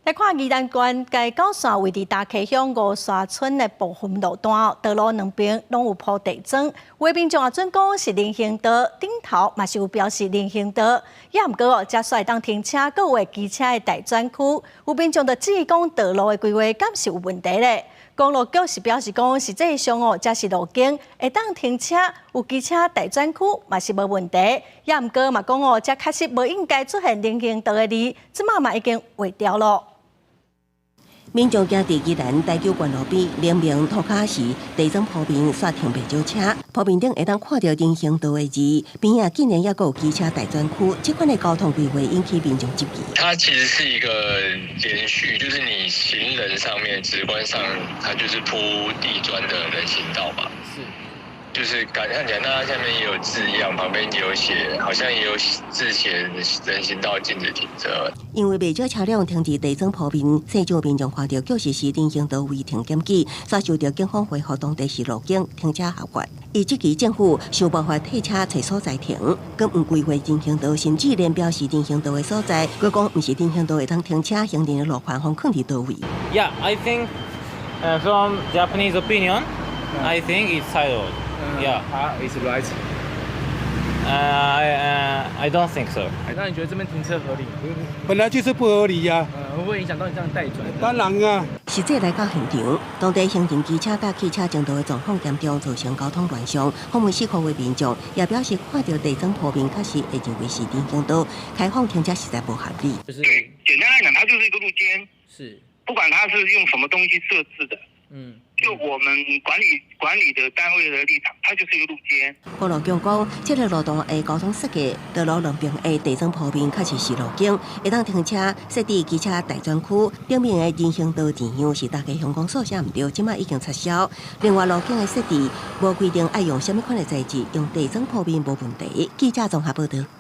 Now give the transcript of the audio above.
来看宜兰县该高线位伫大溪乡五沙村的部分路段，道路两边拢有铺地砖，外边仲也准讲是人行道，顶头嘛是有标示人行道。也毋过遮率当停车，搁有机车的大专区，有民众就质疑讲道路的规划敢是有问题咧。公路局是表示讲，实际上这是路径会当停车，有机车大专区嘛是无问题。也毋过嘛讲这确实无应该出现人行道的字，即马嘛已经划掉了。 民众行伫宜兰大桥关路边，连明涂骹时，地砖铺面煞停袂少车，铺面顶会当看到人行道的字，边仔竟然也有机车大专区，这款的交通规划引起民众质疑。它其实是一个连续，就是你行人上面直观上，它就是铺地砖的人行道嘛。是。 就是看起来，那它下面也有字样，旁边也有写，好像也有字写人行道禁止停车。因为未少车辆停伫地砖铺面，现场民众看到就是人行道违停检举，遭受到警方回复当地是路径停车合法。伊即期政府想办法替车找所在停，更唔规划人行道，甚至连标示人行道的所在，佮讲唔是人行道会当停車行人的路环方肯定到位。Yeah, I think from Japanese opinion, I think it's titled. Yeah, it's right. I don't think so. 那你觉得这边停车合理？本来就是不合理呀、会不会影响到你这样带转？当然啊。实际来到现场，当地行人机车甲汽车争道的状况严重，造成交通乱象。访问市区的民众也表示，看到地砖铺面确实会认为是人行道，开放停车实在不合理。就是简单来讲，它就是一个路肩，是不管它是用什么东西设置的。 就我们管理的单位的立场，它就是一个路肩。公路局讲，这个路段的交通设计，道路两边的地砖铺面确实是路径，会当停车设置机车大专区。顶面的人行道字样是大家香港所写唔对，即马已经撤销。另外路径的设置无规定爱用什么款的材质，用地砖铺面无问题。记者综合报道。